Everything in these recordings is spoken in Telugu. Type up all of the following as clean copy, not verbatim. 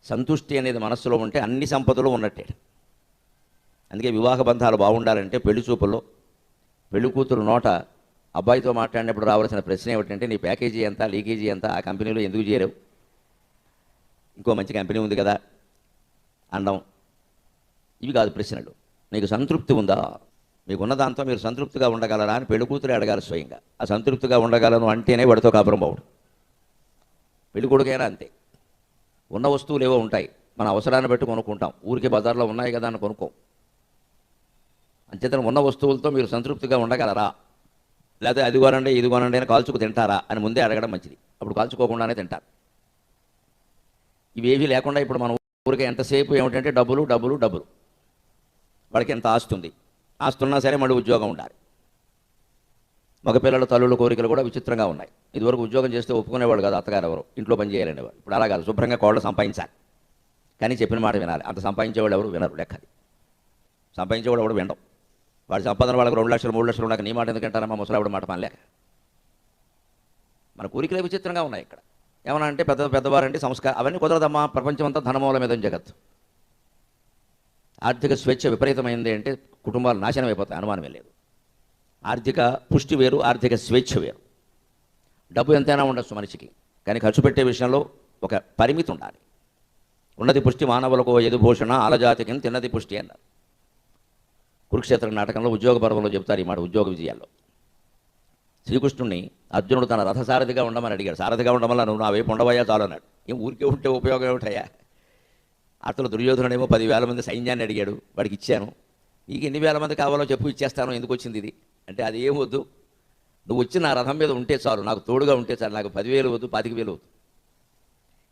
సంతుష్టి అనేది మనస్సులో ఉంటే అన్ని సంపదలు ఉన్నట్టే. అందుకే వివాహ బంధాలు బాగుండాలంటే పెళ్లి చూపుల్లో పెళ్లి కూతురు నోట అబ్బాయితో మాట్లాడినప్పుడు రావాల్సిన ప్రశ్న ఏమిటంటే, నీ ప్యాకేజీ ఎంత, లీకేజీ ఎంత, ఆ కంపెనీలో ఎందుకు చేరావు, ఇంకో మంచి కంపెనీ ఉంది కదా అనడం. ఇవి కాదు ప్రశ్నలు. నీకు సంతృప్తి ఉందా, మీకున్న దాంతో మీరు సంతృప్తిగా ఉండగలరా అని పెళ్లి కూతురు అడగాలి స్వయంగా. ఆ సంతృప్తిగా ఉండగలను అంటేనే వాడితో కాపురం బావుడు. పెళ్లి కొడుకైనా అంతే. ఉన్న వస్తువులు ఏవో ఉంటాయి, మన అవసరాన్ని బట్టి కొనుక్కుంటాం. ఊరికే బజార్లో ఉన్నాయి కదా అని కొనుక్కోం. అంచేతను ఉన్న వస్తువులతో మీరు సంతృప్తిగా ఉండగలరా, లేకపోతే అది కొనండి ఇది కొనండి అని కాల్చుకు తింటారా అని ముందే అడగడం మంచిది. అప్పుడు కాల్చుకోకుండానే తింటారు. ఇవేవీ లేకుండా ఇప్పుడు మన ఊరికే ఎంతసేపు ఏమిటంటే డబ్బులు డబ్బులు డబ్బులు. వాడికి ఎంత ఆస్తి ఉంది, ఆస్తి ఉన్నా సరే మళ్ళీ ఉద్యోగం ఉండాలి. మగపిల్లల తల్లుల కోరికలు కూడా విచిత్రంగా ఉన్నాయి. ఇదివరకు ఉద్యోగం చేస్తే ఒప్పుకునేవాడు కాదు అత్తగారు ఎవరు, ఇంట్లో పని చేయాలనేవాడు. ఇప్పుడు అలా కాదు, శుభ్రంగా కోళ్ళు సంపాదించాలి, కానీ చెప్పిన మాట వినాలి. అంత సంపాదించేవాళ్ళు ఎవరు వినరు, లెక్కది. సంపాదించేవాడు ఎవడు వినడం. వాడి సంపాదన వాళ్ళకి 2 లక్షలు 3 లక్షలు ఉన్నాక నీ మాట ఎందుకంటారమ్మా ముసలావిడ మాట పనిలేక. మన కోరికలే విచిత్రంగా ఉన్నాయి ఇక్కడ. ఏమన్నా అంటే పెద్దవారంటే సంస్కారం, అవన్నీ కుదరదమ్మా. ప్రపంచం అంతా ధనమూలమేదం జగత్తు. ఆర్థిక స్వేచ్ఛ విపరీతమైంది అంటే కుటుంబాలు నాశనం అయిపోతాయి, అనుమానమే లేదు. ఆర్థిక పుష్టి వేరు, ఆర్థిక స్వేచ్ఛ వేరు. డబ్బు ఎంతైనా ఉండొచ్చు మనిషికి, కానీ ఖర్చు పెట్టే విషయంలో ఒక పరిమితి ఉండాలి. ఉన్నది పుష్టి మానవులకు యదుభూషణ ఆలజాతికి తిన్నది పుష్టి అన్నారు. కురుక్షేత్ర నాటకంలో ఉద్యోగ పర్వంలో చెబుతారు ఈ మాట, ఉద్యోగ విజయాల్లో. శ్రీకృష్ణుడిని అర్జునుడు తన రథసారథిగా ఉండమని అడిగాడు. సారథిగా ఉండమల్ల నువ్వు నా వైపు ఉండవయ్యా చాలు అన్నాడు. ఏం ఊరికే ఉంటే ఉపయోగం ఏమిటయ్యా. అతను దుర్యోధనుడేమో 10,000 మంది సైన్యాన్ని అడిగాడు, వాడికి ఇచ్చాను. నీకు ఎన్ని వేల మంది కావాలో చెప్పు, ఇచ్చేస్తాను, ఎందుకు వచ్చింది ఇది అంటే, అది ఏం వద్దు, నువ్వు వచ్చి నా రథం మీద ఉంటే చాలు, నాకు తోడుగా ఉంటే చాలు, నాకు 10,000 వద్దు 25,000 వద్దు.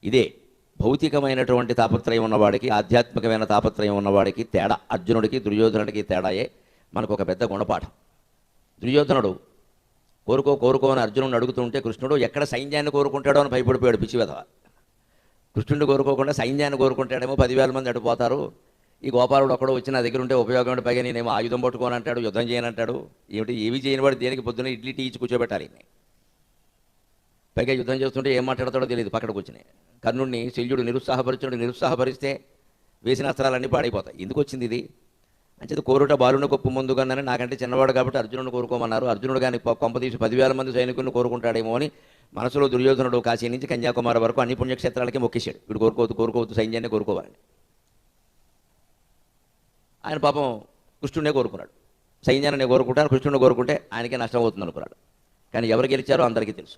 ఇదే భౌతికమైనటువంటి తాపత్రయం ఉన్నవాడికి, ఆధ్యాత్మికమైన తాపత్రయం ఉన్నవాడికి తేడా. అర్జునుడికి దుర్యోధనుడికి తేడాయే మనకు ఒక పెద్ద గుణపాఠం. దుర్యోధనుడు కోరుకో అని అర్జునుడిని అడుగుతుంటే, కృష్ణుడు ఎక్కడ సైన్యాన్ని కోరుకుంటాడో అని భయపడిపోయాడు పిచ్చి వెధవ. కృష్ణుడిని కోరుకోకుండా సైన్యాన్ని కోరుకుంటాడేమో 10,000 మంది అడిపోతారు, ఈ గోపాలుడు ఒక్కడో వచ్చి నా దగ్గర ఉంటే ఉపయోగం ఉంటే, పైగా నేనేమో ఆయుధం పట్టుకోని అంటాడు, యుద్ధం చేయనంటాడు. ఏమిటి ఏవి చేయని వాడు దేనికి పొద్దున్న ఇడ్లీ టీ ఇచ్చి కూర్చోబెట్టాలి. పైగా యుద్ధం చేస్తుంటే ఏం మాట్లాడతాడో తెలియదు పక్కన కూర్చుని. కర్ణుడిని శల్యుడు నిరుత్సాహపరిస్తే వేసిన అస్త్రాలన్నీ పాడైపోతాయి. ఎందుకు వచ్చింది ఇది అంచేది, కోరుట బాలుని గొప్ప ముందుగానే, నాకంటే చిన్నవాడు కాబట్టి అర్జునుడిని కోరుకోమన్నారు. అర్జునుడు కానీ కొంపదీసి 10,000 మంది సైనికులను కోరుకుంటాడేమో అని మనసులో దుర్యోధనుడు కాశీ నుంచి కన్యాకుమారి వరకు అన్ని పుణ్యక్షేత్రాలకి మొక్కేశాడు. వీడు కోరుకోవద్దు సైన్యాన్ని కోరుకోవాలని. ఆయన పాపం కృష్ణుడినే కోరుకున్నాడు. సైన్యాన్ని కోరుకుంటాను, కృష్ణుడిని కోరుకుంటే ఆయనకే నష్టం అవుతుంది అనుకున్నాడు. కానీ ఎవరు గెలిచారో అందరికీ తెలుసు.